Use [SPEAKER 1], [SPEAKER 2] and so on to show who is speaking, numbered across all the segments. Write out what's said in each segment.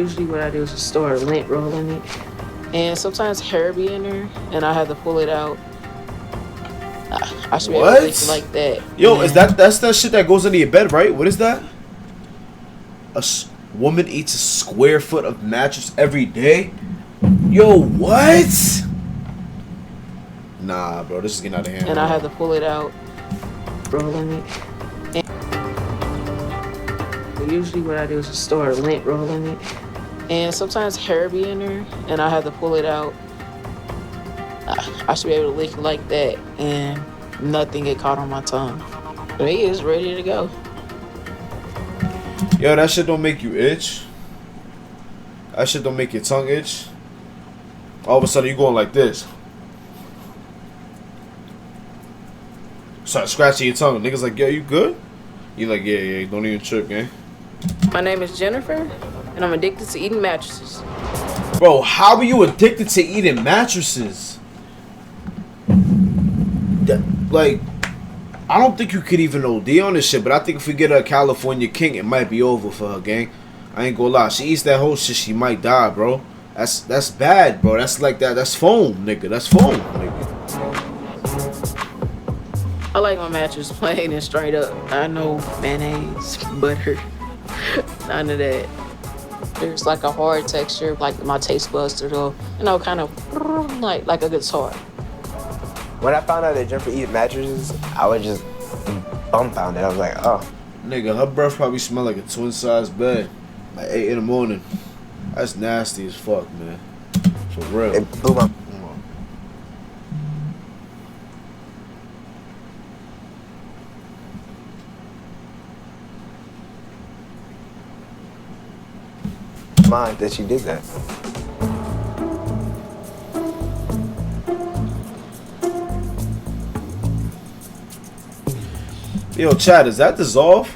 [SPEAKER 1] Usually what I do is just start lint rolling it. And sometimes hair be in there, and I have to pull it out. I should be able to lick it like that.
[SPEAKER 2] Yo, that's that shit that goes under your bed, right? What is that? Woman eats a square foot of mattress every day? Yo, what? Nah, bro, this is getting out of hand.
[SPEAKER 1] And I have to pull it out, rolling it. And usually what I do is just start lint rolling it. And sometimes hair be in there, and I have to pull it out. I should be able to lick it like that, and nothing get caught on my tongue. But he is ready to go.
[SPEAKER 2] Yo, that shit don't make you itch. That shit don't make your tongue itch. All of a sudden you going like this. Start scratching your tongue. Niggas like, yo, you good? You like, yeah, don't even trip, man.
[SPEAKER 1] My name is Jennifer, and I'm addicted to eating mattresses.
[SPEAKER 2] Bro, how are you addicted to eating mattresses? Like, I don't think you could even OD on this shit, but I think if we get a California king, it might be over for her, gang. I ain't gonna lie. She eats that whole shit, she might die, bro. That's bad, bro. That's like that. That's foam, nigga. That's foam, nigga.
[SPEAKER 1] I like my mattress plain and straight up. I know mayonnaise, butter, none of that. There's like a hard texture, like my taste buds, though. You know, kind of like a guitar.
[SPEAKER 3] When I found out that Jennifer eats mattresses, I was just dumbfounded. I was like, oh.
[SPEAKER 2] Nigga, her breath probably smell like a twin-size bed. Like 8 in the morning. That's nasty as fuck, man. For real.
[SPEAKER 3] It blew my... mind that she did that.
[SPEAKER 2] Yo, Chad, does that dissolve?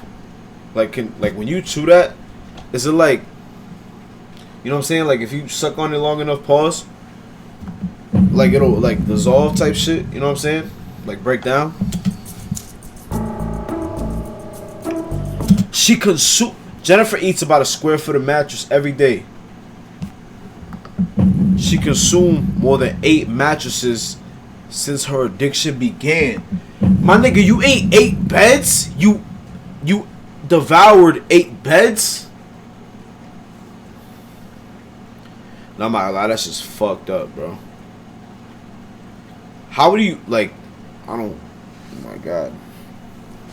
[SPEAKER 2] Like, when you chew that, is it like, you know what I'm saying? Like, if you suck on it long enough, pause, like it'll like dissolve type shit. You know what I'm saying? Like break down. Jennifer eats about a square foot of mattress every day. She consumed more than 8 mattresses since her addiction began. My nigga, you ate 8 beds? You devoured 8 beds? No, I'm not gonna lie, that's just fucked up, bro. How would you, like, I don't, oh my god.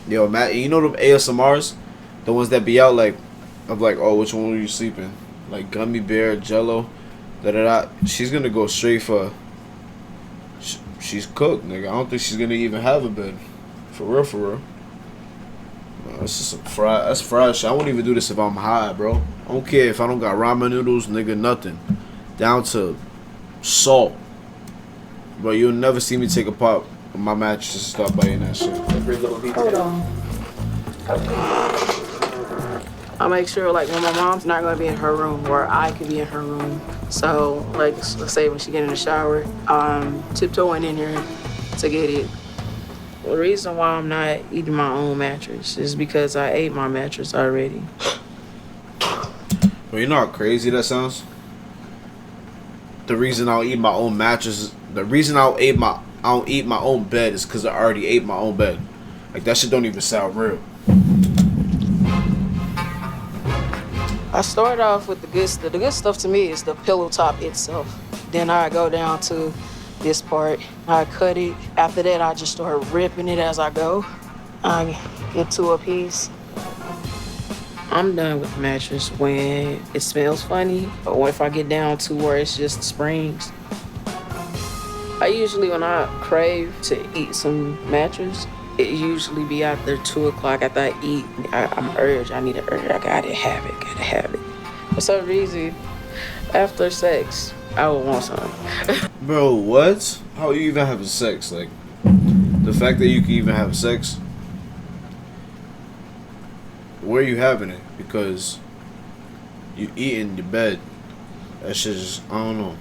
[SPEAKER 2] Yo, Matt, you know them ASMRs? The ones that be out, like, of like, oh, which one were you sleeping? Like, gummy bear, jello, da-da-da. She's gonna go straight for, she's cooked, nigga. I don't think she's gonna even have a bed. For real, for real. No, that's just some fried, that's fried shit. I won't even do this if I'm high, bro. I don't care if I don't got ramen noodles, nigga, nothing. Down to salt. Bro, you'll never see me take a pop of my mattress and start biting that shit.
[SPEAKER 1] Hold on. I make sure, like, when my mom's not gonna be in her room, or I can be in her room. So, like, let's say when she get in the shower, tiptoeing in here to get it. The reason why I'm not eating my own mattress is because I ate my mattress already.
[SPEAKER 2] Well, you know how crazy that sounds? The reason I'll eat my own mattress, the reason I don't eat my own bed is because I already ate my own bed. Like, that shit don't even sound real.
[SPEAKER 1] I start off with the good stuff. The good stuff to me is the pillow top itself. Then I go down to this part. I cut it. After that, I just start ripping it as I go. I get to a piece. I'm done with the mattress when it smells funny, or if I get down to where it's just the springs. I usually, when I crave to eat some mattress, it usually be after 2 o'clock after I eat. I'm urged. I need an urge. I gotta have it. For some reason, after sex, I would want some.
[SPEAKER 2] Bro, what? How are you even having sex? Like, the fact that you can even have sex, where are you having it? Because you eat in your bed. That shit just, I don't know.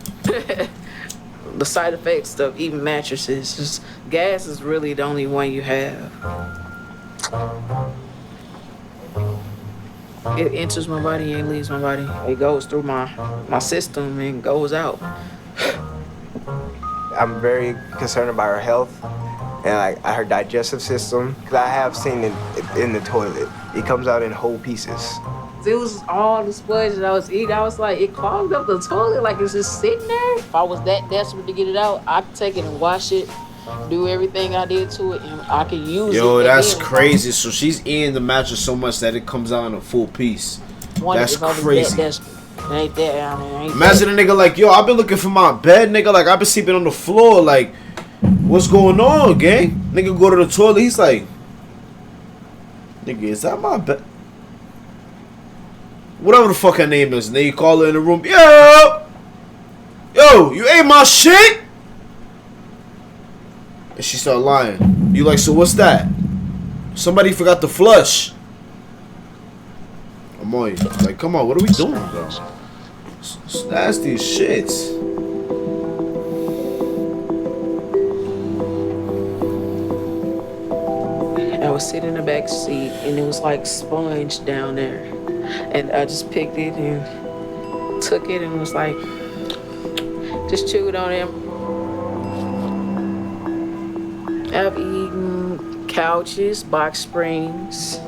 [SPEAKER 1] The side effects of eating mattresses, just gas is really the only one you have. It enters my body and leaves my body. It goes through my system and goes out.
[SPEAKER 3] I'm very concerned about her health and like her digestive system. 'Cause I have seen it in the toilet. It comes out in whole pieces.
[SPEAKER 1] It was all the sponge that I was eating. I was like, it clogged up the toilet, like it's just sitting there. If I was that desperate to get it out, I could take it and wash it, do everything I did to it, and I could use it.
[SPEAKER 2] Yo, that's
[SPEAKER 1] again.
[SPEAKER 2] crazy. So she's eating the mattress so much that it comes out in a full piece. That's
[SPEAKER 1] If I was
[SPEAKER 2] crazy.
[SPEAKER 1] that desperate. It ain't that down there. Ain't
[SPEAKER 2] Imagine a nigga like, yo, I've been looking for my bed, nigga. Like, I've been sleeping on the floor. Like, what's going on, gang? Nigga go to the toilet. He's like, nigga, is that my bed? Whatever the fuck her name is. And then you call her in the room. Yo, you ate my shit? And she start lying. You like, so what's that? Somebody forgot to flush. I'm on you. Like, come on, what are we doing, bro? It's nasty as shit.
[SPEAKER 1] I was sitting in the back seat and it was like sponge down there. And I just picked it and took it and was like, just chewed on it. I've eaten couches, box springs,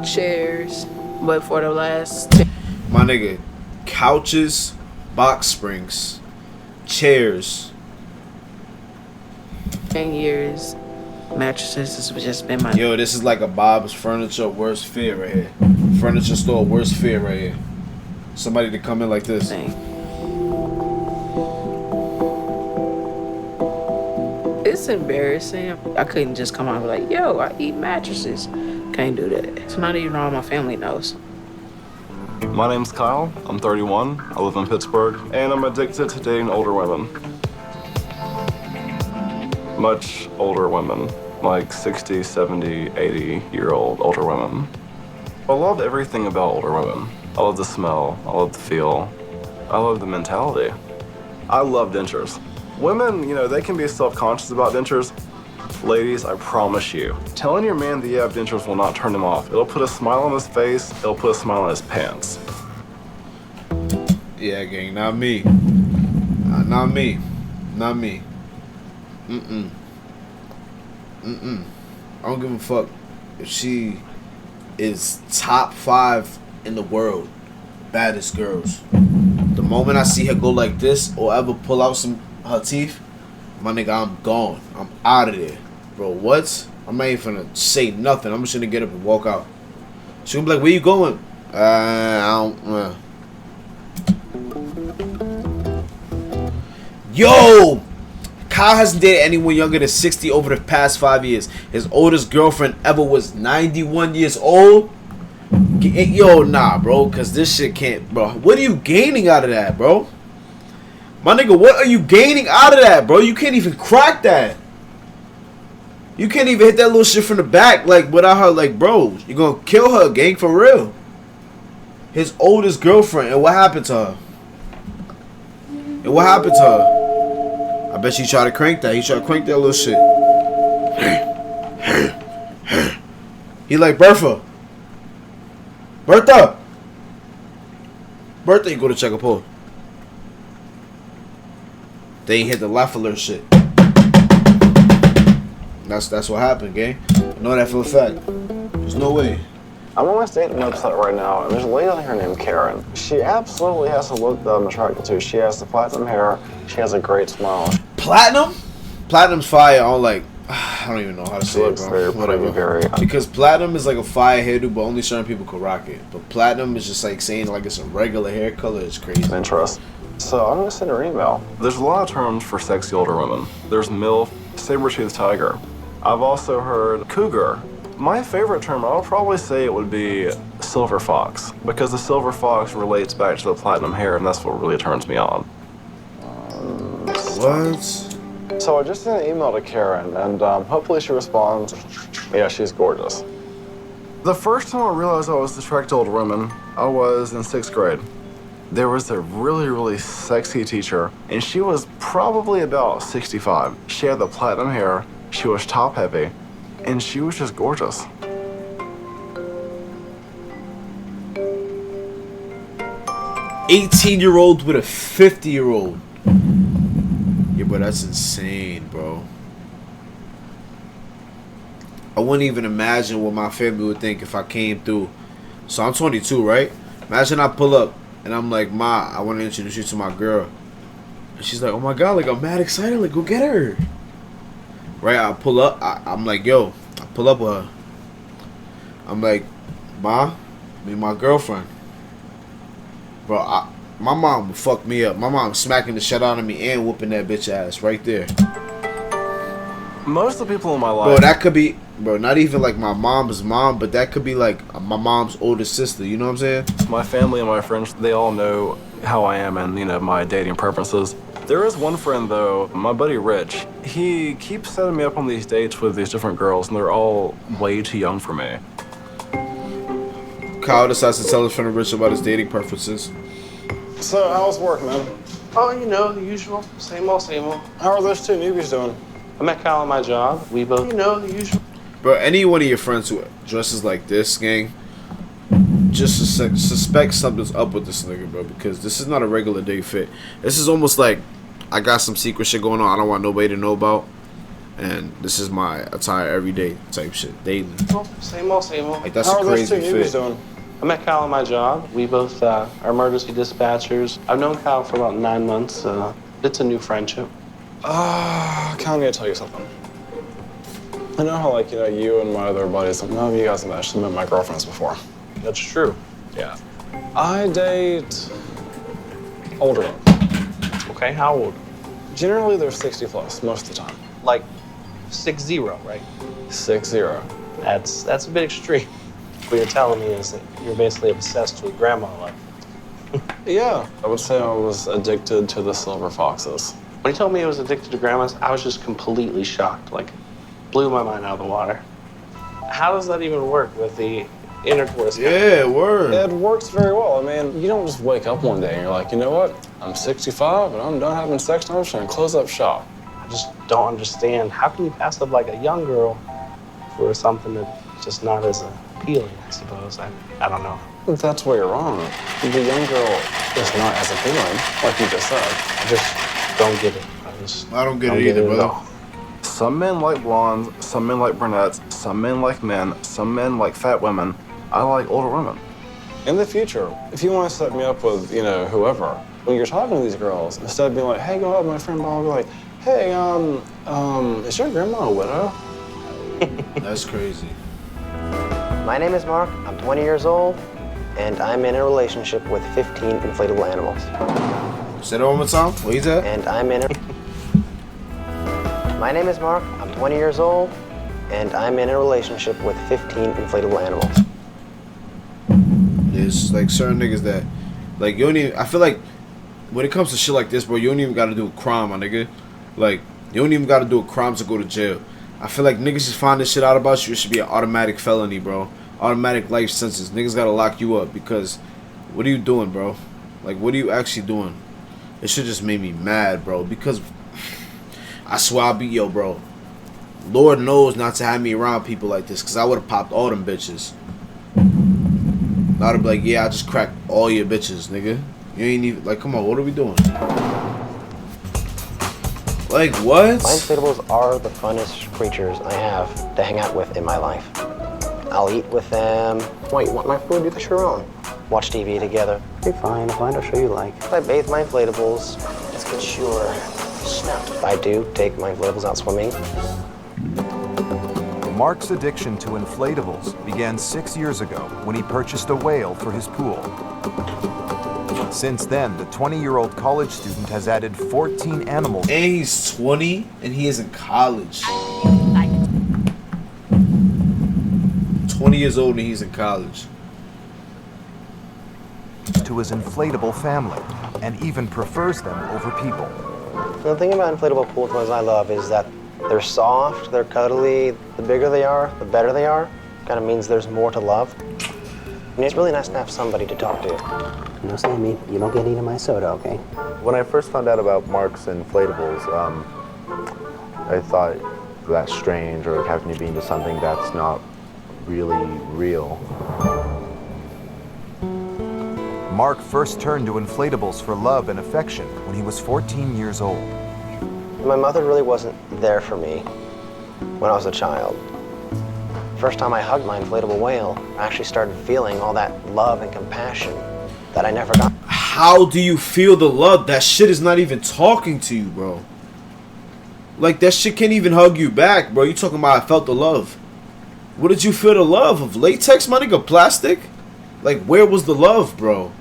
[SPEAKER 1] chairs, but for the last
[SPEAKER 2] My nigga, couches, box springs, chairs.
[SPEAKER 1] 10 years, mattresses has just been my...
[SPEAKER 2] Yo, this is like a Bob's Furniture worst fear right here. Furniture store worst fear right here. Somebody to come in like this.
[SPEAKER 1] thing. It's embarrassing. I couldn't just come out and be like, yo, I eat mattresses. Can't do that. It's not even all my family knows.
[SPEAKER 4] My name's Kyle. I'm 31. I live in Pittsburgh, and I'm addicted to dating older women. Much older women, like 60, 70, 80-year-old older women. I love everything about older women. I love the smell. I love the feel. I love the mentality. I love dentures. Women, you know, they can be self-conscious about dentures. Ladies, I promise you, telling your man that you have dentures will not turn him off. It'll put a smile on his face. It'll put a smile on his pants.
[SPEAKER 2] Yeah, gang, not me. Not me. Not me. I don't give a fuck if she is top 5 in the world baddest girls. The moment I see her go like this or ever pull out her teeth, my nigga, I'm gone. I'm out of there. Bro, what? I'm not even finna say nothing. I'm just gonna get up and walk out. She gonna be like, where you going? I don't... Yo! Kyle hasn't dated anyone younger than 60 over the past 5 years. His oldest girlfriend ever was 91 years old. Yo, nah, bro, because this shit can't, bro. What are you gaining out of that, bro? My nigga, what are you gaining out of that, bro? You can't even crack that. You can't even hit that little shit from the back, like, without her, like, bro, you're gonna kill her, gang, for real. His oldest girlfriend, and what happened to her? And what happened to her? I bet she tried to crank that. He tried to crank that little shit. He like, Bertha, you go to check a pull. They ain't hit the left alert shit. That's what happened, gang. I know that for a fact. There's no way.
[SPEAKER 4] I'm on my dating website right now, and there's a lady on here named Karen. She absolutely has a look that I'm attracted to. She has the platinum hair. She has a great smile.
[SPEAKER 2] Platinum? Platinum's fire on like, I don't even know how to
[SPEAKER 4] She
[SPEAKER 2] say it,
[SPEAKER 4] looks
[SPEAKER 2] bro.
[SPEAKER 4] very, very...
[SPEAKER 2] Because platinum is like a fire hairdo, but only certain people can rock it. But platinum is just like saying like it's a regular hair color. It's crazy.
[SPEAKER 4] Interest. So I'm gonna send her an email. There's a lot of terms for sexy older women. There's MILF, saber-toothed tiger. I've also heard cougar. My favorite term, I would probably say it would be silver fox, because the silver fox relates back to the platinum hair, and that's what really turns me on.
[SPEAKER 2] What?
[SPEAKER 4] So I just sent an email to Karen, and hopefully she responds. Yeah, she's gorgeous. The first time I realized I was attracted to older women, I was in 6th grade. There was a really, really sexy teacher, and she was probably about 65. She had the platinum hair, she was top heavy, and she was just gorgeous.
[SPEAKER 2] 18-year-old with a 50-year-old. Yeah, bro, that's insane, bro. I wouldn't even imagine what my family would think if I came through. So I'm 22, right? Imagine I pull up and I'm like, Ma, I want to introduce you to my girl. And she's like, oh my God, like, I'm mad excited. Like, go get her. Right? I pull up. I'm like, yo. I pull up with her. I'm like, Ma, me and my girlfriend. Bro, my mom would fuck me up. My mom smacking the shit out of me and whooping that bitch ass right there.
[SPEAKER 4] Most of the people in my life...
[SPEAKER 2] Bro, that could be... Bro, not even like my mom's mom, but that could be like my mom's older sister. You know what I'm saying?
[SPEAKER 4] My family and my friends, they all know how I am and, my dating preferences. There is one friend, though, my buddy Rich. He keeps setting me up on these dates with these different girls, and they're all way too young for me.
[SPEAKER 2] Kyle decides to tell his friend Rich about his dating preferences.
[SPEAKER 5] So, how's work, man?
[SPEAKER 6] Oh, the usual. Same old, same old.
[SPEAKER 5] How are those two newbies doing?
[SPEAKER 6] I met Kyle on my job. We both, the usual.
[SPEAKER 2] Bro, any one of your friends who dresses like this, gang, just suspect something's up with this nigga, bro, because this is not a regular day fit. This is almost like I got some secret shit going on I don't want nobody to know about, and this is my attire every day type shit, daily.
[SPEAKER 6] Same old, same old.
[SPEAKER 2] Like, that's
[SPEAKER 5] How
[SPEAKER 2] a
[SPEAKER 5] are those
[SPEAKER 2] crazy
[SPEAKER 5] two newbies
[SPEAKER 2] fit.
[SPEAKER 5] doing?
[SPEAKER 6] I met Kyle on my job. We both are emergency dispatchers. I've known Kyle for about 9 months. It's a new friendship.
[SPEAKER 5] Kyle, I gotta tell you something. I know how, you and my other buddies, none of you guys have actually met my girlfriends before.
[SPEAKER 6] That's true.
[SPEAKER 5] Yeah. I date older women.
[SPEAKER 6] Okay, how old?
[SPEAKER 5] Generally, they're 60 plus most of the time.
[SPEAKER 6] Like 6-0, right?
[SPEAKER 5] 6-0.
[SPEAKER 6] That's a bit extreme. What you're telling me is that you're basically obsessed with grandma life.
[SPEAKER 5] Yeah, I would say I was addicted to the silver foxes.
[SPEAKER 6] When he told me he was addicted to grandmas, I was just completely shocked. Like, blew my mind out of the water. How does that even work with the intercourse?
[SPEAKER 2] Yeah, word.
[SPEAKER 5] It works very well. I mean, you don't just wake up one day and you're like, you know what? I'm 65 and I'm done having sex and I'm just gonna close up shop.
[SPEAKER 6] I just don't understand. How can you pass up like a young girl for something that's just not as appealing, I suppose? I don't know.
[SPEAKER 5] That's where you're wrong. The young girl is not as appealing, like you just said.
[SPEAKER 6] I just don't get it.
[SPEAKER 2] I don't get it either, brother.
[SPEAKER 6] all.
[SPEAKER 4] Some men like blondes, some men like brunettes, some men like men, some men like fat women. I like older women.
[SPEAKER 5] In the future, if you want to set me up with, whoever, when you're talking to these girls, instead of being like, hey, go out with my friend Bob, be like, hey, is your grandma a widow?
[SPEAKER 2] That's crazy.
[SPEAKER 7] My name is Mark, I'm 20 years old, and I'm in a relationship with 15 inflatable animals.
[SPEAKER 2] Say that one more time. What he said?
[SPEAKER 7] And I'm in a... My name is Mark, I'm 20 years old, and I'm in a relationship with 15 inflatable animals.
[SPEAKER 2] There's like certain niggas that, like, you don't even, I feel like when it comes to shit like this, bro, you don't even gotta do a crime, my nigga. Like, you don't even gotta do a crime to go to jail. I feel like niggas just find this shit out about you, it should be an automatic felony, bro. Automatic life sentence. Niggas gotta lock you up because what are you doing, bro? Like, what are you actually doing? It should just make me mad, bro, because I swear I'll be, yo, bro. Lord knows not to have me around people like this, because I would have popped all them bitches. I'd have be like, yeah, I just cracked all your bitches, nigga. You ain't even, like, come on, what are we doing? Like, what?
[SPEAKER 7] My inflatables are the funnest creatures I have to hang out with in my life. I'll eat with them. Why, you want my food? You get your own. Watch TV together. Okay, fine, I'll show you like. If I bathe my inflatables, let's get sure. If I do take my inflatables out swimming.
[SPEAKER 8] Mark's addiction to inflatables began 6 years ago when he purchased a whale for his pool. Since then, the 20-year-old college student has added 14 animals.
[SPEAKER 2] And he's 20 and he is in college. 20 years old and he's in college.
[SPEAKER 8] To his inflatable family, and even prefers them over people.
[SPEAKER 7] The thing about inflatable pool toys I love is that they're soft, they're cuddly. The bigger they are, the better they are. Kind of means there's more to love. And it's really nice to have somebody to talk to.
[SPEAKER 9] No, Sammy, you don't get any of my soda, okay?
[SPEAKER 10] When I first found out about Mark's inflatables, I thought that's strange, or having to be into something that's not really real.
[SPEAKER 8] Mark first turned to inflatables for love and affection when he was 14 years old.
[SPEAKER 7] My mother really wasn't there for me when I was a child. First time I hugged my inflatable whale, I actually started feeling all that love and compassion that I never got.
[SPEAKER 2] How do you feel the love? That shit is not even talking to you, bro. Like, that shit can't even hug you back, bro. You talking about I felt the love. What did you feel the love of? Latex, my nigga? Plastic? Like, where was the love, bro?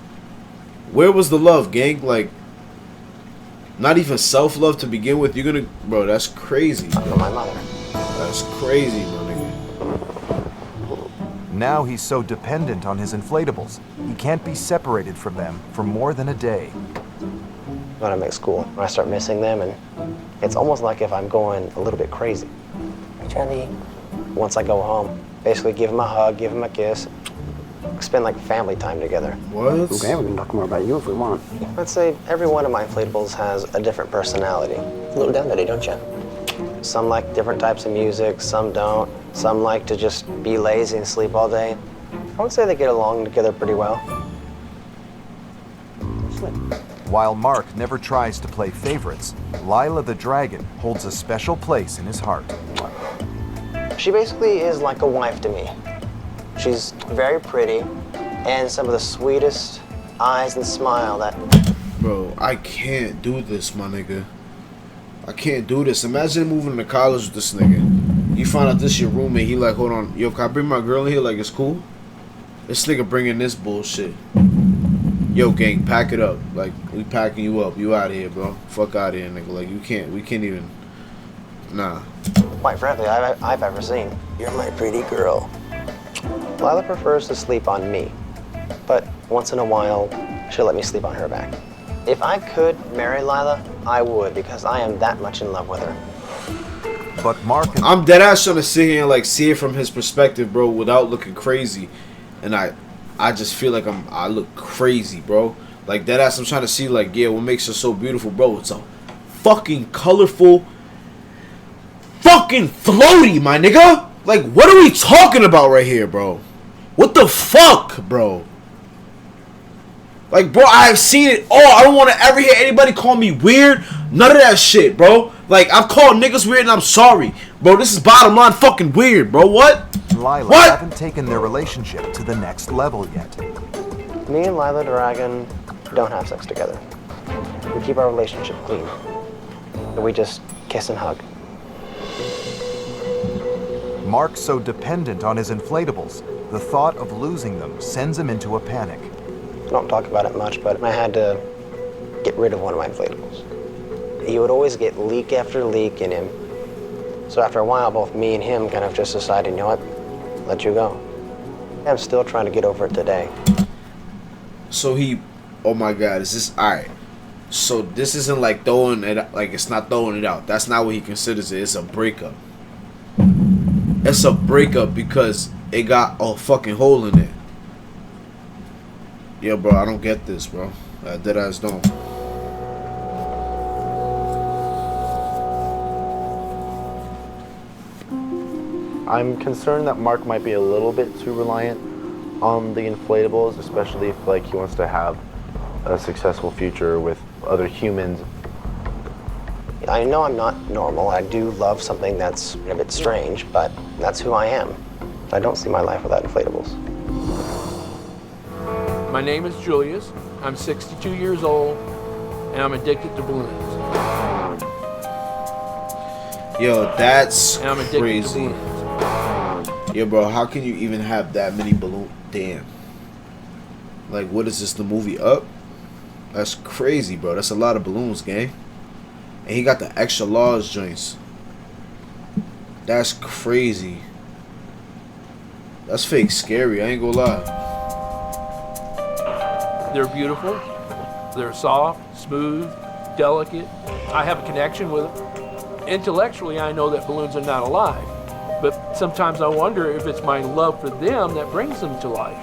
[SPEAKER 2] Where was the love, gang? Like, not even self-love to begin with. You're gonna... Bro, that's crazy.
[SPEAKER 7] I know my mother.
[SPEAKER 2] That's crazy, my nigga.
[SPEAKER 8] Now he's so dependent on his inflatables, he can't be separated from them for more than a day.
[SPEAKER 7] When I'm at school, I start missing them, and it's almost like if I'm going a little bit crazy. Hey, Charlie. Once I go home, basically give him a hug, give him a kiss, spend like family time together.
[SPEAKER 2] What?
[SPEAKER 9] Okay, we can talk more about you if we want.
[SPEAKER 7] I'd say every one of my inflatables has a different personality.
[SPEAKER 9] A little down there, don't you?
[SPEAKER 7] Some like different types of music, some don't. Some like to just be lazy and sleep all day. I would say they get along together pretty well.
[SPEAKER 8] While Mark never tries to play favorites, Lila the dragon holds a special place in his heart.
[SPEAKER 7] She basically is like a wife to me. She's very pretty and some of the sweetest eyes and smile that...
[SPEAKER 2] Bro, I can't do this, my nigga. I can't do this. Imagine moving to college with this nigga. You find out this your roommate. He like, hold on. Yo, can I bring my girl in here? Like, it's cool? This nigga bringing this bullshit. Yo, gang, pack it up. Like, we packing you up. You out of here, bro. Fuck out of here, nigga. Like, we can't even... Nah.
[SPEAKER 7] Quite frankly, I've ever seen. You're my pretty girl. Lila prefers to sleep on me, but once in a while, she'll let me sleep on her back. If I could marry Lila, I would, because I am that much in love with her.
[SPEAKER 8] But Mark and...
[SPEAKER 2] I'm dead ass trying to sit here and like see it from his perspective, bro, without looking crazy. And I just feel like I look crazy, bro. Like dead ass, I'm trying to see like, yeah, what makes her so beautiful, bro? It's a fucking colorful, fucking floaty, my nigga. Like, what are we talking about right here, bro? What the fuck, bro? Like, bro, I've seen it all. I don't want to ever hear anybody call me weird. None of that shit, bro. Like, I've called niggas weird and I'm sorry. Bro, this is bottom line fucking weird, bro. What?
[SPEAKER 8] Lila
[SPEAKER 2] what?
[SPEAKER 8] haven't taken their relationship to the next level yet.
[SPEAKER 7] Me and Lila Dragon don't have sex together. We keep our relationship clean. We just kiss and hug.
[SPEAKER 8] Mark's so dependent on his inflatables, the thought of losing them sends him into a panic.
[SPEAKER 7] I don't talk about it much, but I had to get rid of one of my inflatables. He would always get leak after leak in him. So after a while, both me and him kind of just decided, you know what, let you go. I'm still trying to get over it today.
[SPEAKER 2] So he, oh my God, is this, alright. So this isn't like throwing it, like it's not throwing it out. That's not what he considers it. It's a breakup. It's a breakup because it got a fucking hole in it. Yeah, bro, I don't get this, bro. Dead ass don't.
[SPEAKER 10] I'm concerned that Mark might be a little bit too reliant on the inflatables, especially if like he wants to have a successful future with other humans.
[SPEAKER 7] I know I'm not normal. I do love something that's a bit strange, but that's who I am. I don't see my life without inflatables.
[SPEAKER 11] My name is Julius. I'm 62 years old, and I'm addicted to balloons.
[SPEAKER 2] Yo, that's
[SPEAKER 11] And I'm addicted
[SPEAKER 2] crazy.
[SPEAKER 11] to balloons.
[SPEAKER 2] Yo, bro, how can you even have that many balloons? Damn. Like, what is this, the movie Up? That's crazy, bro. That's a lot of balloons, gang. And he got the extra large joints. That's crazy. That's fake scary, I ain't gonna lie.
[SPEAKER 11] They're beautiful. They're soft, smooth, delicate. I have a connection with them. Intellectually, I know that balloons are not alive. But sometimes I wonder if it's my love for them that brings them to life.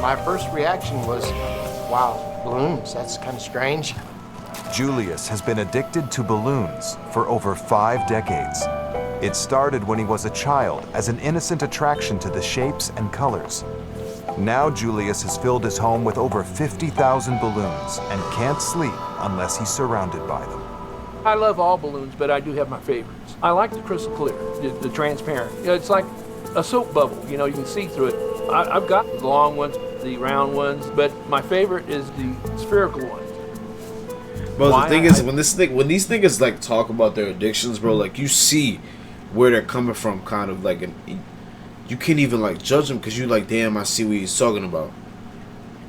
[SPEAKER 12] My first reaction was, wow, balloons, that's kind of strange.
[SPEAKER 8] Julius has been addicted to balloons for over 5 decades. It started when he was a child as an innocent attraction to the shapes and colors. Now Julius has filled his home with over 50,000 balloons and can't sleep unless he's surrounded by them.
[SPEAKER 11] I love all balloons, but I do have my favorites. I like the crystal clear, the transparent. You know, it's like a soap bubble, you know, you can see through it. I've got the long ones, the round ones, but my favorite is the spherical ones.
[SPEAKER 2] Bro, the thing is, when these niggas like talk about their addictions, bro, like you see where they're coming from, kind of like, you can't even like judge them because you like, damn, I see what he's talking about.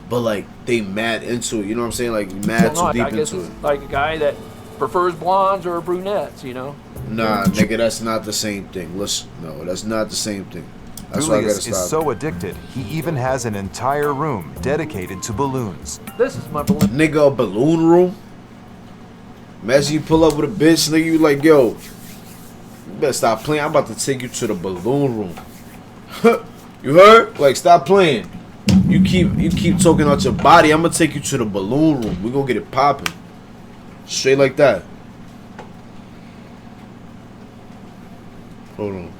[SPEAKER 2] But like they mad into it, you know what I'm saying? Like mad too deep into it.
[SPEAKER 11] Like a guy that prefers blondes or brunettes, you know?
[SPEAKER 2] Nah, nigga, that's not the same thing. Listen, no, that's not the same thing. That's why I gotta
[SPEAKER 8] Julius
[SPEAKER 2] stop.
[SPEAKER 8] is so addicted, he even has an entire room dedicated to balloons.
[SPEAKER 11] This is my balloon.
[SPEAKER 2] Nigga, a balloon room? Imagine you pull up with a bitch, nigga, you like, yo, you better stop playing. I'm about to take you to the balloon room. You heard? Like, stop playing. You keep talking out your body. I'm gonna take you to the balloon room. We gonna get it popping. Straight like that. Hold on.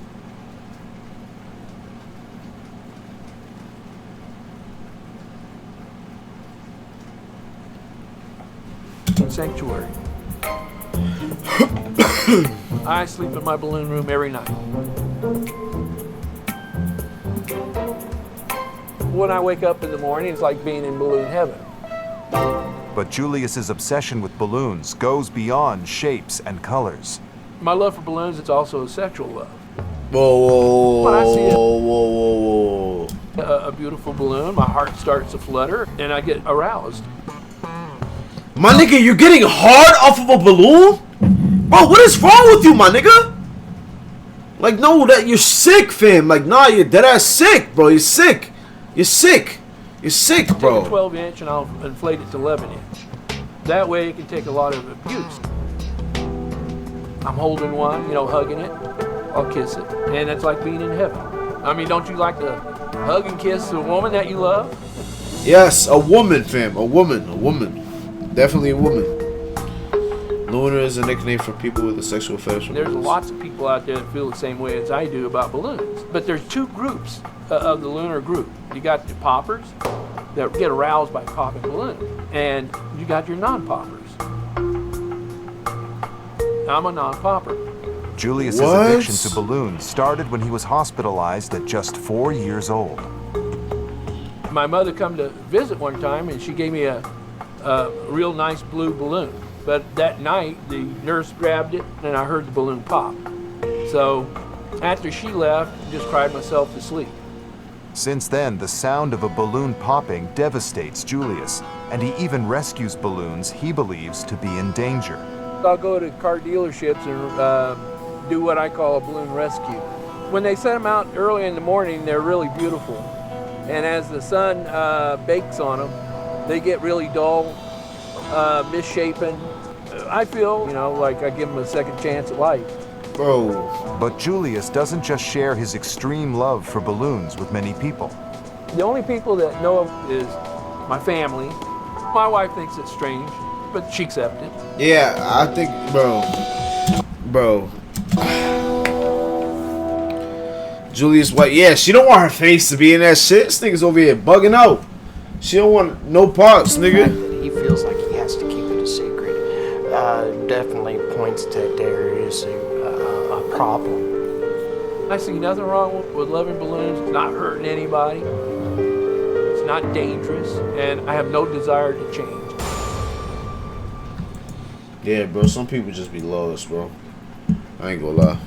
[SPEAKER 11] Sanctuary. I sleep in my balloon room every night. When I wake up in the morning, it's like being in balloon heaven.
[SPEAKER 8] But Julius's obsession with balloons goes beyond shapes and colors.
[SPEAKER 11] My love for balloons, it's also a sexual love.
[SPEAKER 2] Whoa,
[SPEAKER 11] When I see
[SPEAKER 2] whoa.
[SPEAKER 11] a beautiful balloon, my heart starts to flutter, and I get aroused.
[SPEAKER 2] My nigga, you're getting hard off of a balloon? Bro, what is wrong with you, my nigga? Like, no, that you're sick, fam. Like, nah, you're dead ass sick, bro. You're sick. You're sick. You're sick, bro.
[SPEAKER 11] Take a 12-inch and I'll inflate it to 11-inch. That way it can take a lot of abuse. I'm holding one, you know, hugging it. I'll kiss it. And it's like being in heaven. I mean, don't you like to hug and kiss a woman that you love?
[SPEAKER 2] Yes, a woman, fam. A woman. Definitely a woman. Lunar is a nickname for people with a sexual fetish.
[SPEAKER 11] There's lots of people out there that feel the same way as I do about balloons. But there's two groups of the lunar group. You got the poppers that get aroused by popping balloons, and you got your non-poppers. I'm a non-popper.
[SPEAKER 8] Julius's addiction to balloons started when he was hospitalized at just 4 years old.
[SPEAKER 11] My mother come to visit one time, and she gave me a real nice blue balloon. But that night, the nurse grabbed it, and I heard the balloon pop. So after she left, I just cried myself to sleep.
[SPEAKER 8] Since then, the sound of a balloon popping devastates Julius, and he even rescues balloons he believes to be in danger.
[SPEAKER 11] I'll go to car dealerships and do what I call a balloon rescue. When they set them out early in the morning, they're really beautiful. And as the sun bakes on them, they get really dull, misshapen. I feel, you know, like I give them a second chance at life.
[SPEAKER 2] Bro.
[SPEAKER 8] But Julius doesn't just share his extreme love for balloons with many people.
[SPEAKER 11] The only people that know him is my family. My wife thinks it's strange, but she accepts it.
[SPEAKER 2] Yeah, I think, bro. Julius White, yeah, she don't want her face to be in that shit. This nigga's over here bugging out. She don't want no parts, nigga.
[SPEAKER 12] He feels like he has to keep it a secret. Definitely points that there is a problem.
[SPEAKER 11] I see nothing wrong with loving balloons. It's not hurting anybody. It's not dangerous, and I have no desire to change.
[SPEAKER 2] Yeah, bro, some people just be lost, bro. I ain't gonna lie.